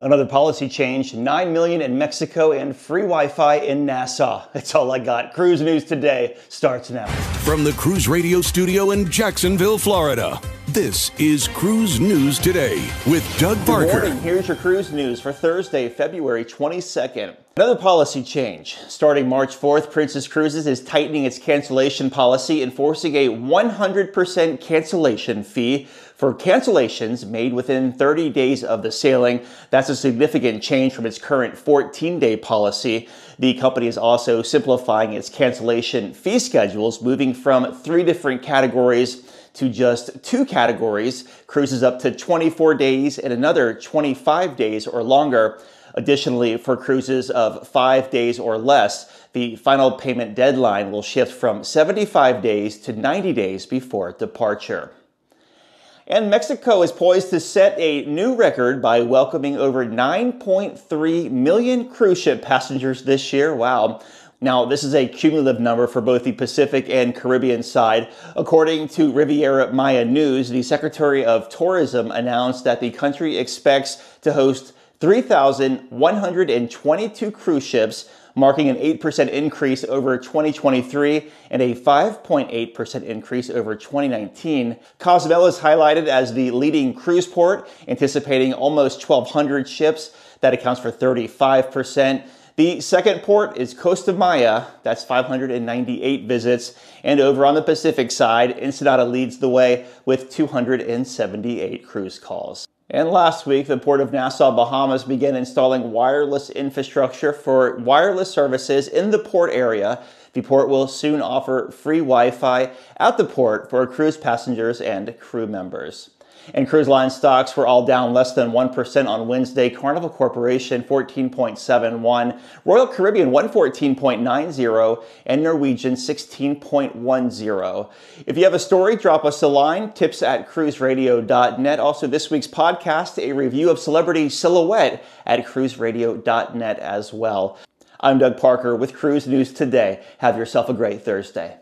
Another policy change, 9 million in Mexico and free Wi-Fi in Nassau. That's all I got. Cruise News Today starts now. From the Cruise Radio studio in Jacksonville, Florida, this is Cruise News Today with Doug Parker. Good morning. Here's your cruise news for Thursday, February 22nd. Another policy change. Starting March 4th, Princess Cruises is tightening its cancellation policy, enforcing a 100% cancellation fee for cancellations made within 30 days of the sailing. That's a significant change from its current 14-day policy. The company is also simplifying its cancellation fee schedules, moving from 3 different categories to just 2 categories, cruises up to 24 days and another 25 days or longer. Additionally, for cruises of 5 days or less, the final payment deadline will shift from 75 days to 90 days before departure. And Mexico is poised to set a new record by welcoming over 9.3 million cruise ship passengers this year. Wow. Now, this is a cumulative number for both the Pacific and Caribbean side. According to Riviera Maya News, the Secretary of Tourism announced that the country expects to host 3,122 cruise ships, marking an 8% increase over 2023 and a 5.8% increase over 2019. Cozumel is highlighted as the leading cruise port, anticipating almost 1,200 ships. That accounts for 35%. The second port is Costa Maya, that's 598 visits, and over on the Pacific side, Ensenada leads the way with 278 cruise calls. And last week, the Port of Nassau, Bahamas began installing wireless infrastructure for wireless services in the port area. The port will soon offer free Wi-Fi at the port for cruise passengers and crew members. And cruise line stocks were all down less than 1% on Wednesday. Carnival Corporation 14.71, Royal Caribbean 114.90, and Norwegian 16.10. If you have a story, drop us a line, tips@cruiseradio.net. Also, this week's podcast, a review of Celebrity Silhouette at cruiseradio.net as well. I'm Doug Parker with Cruise News Today. Have yourself a great Thursday.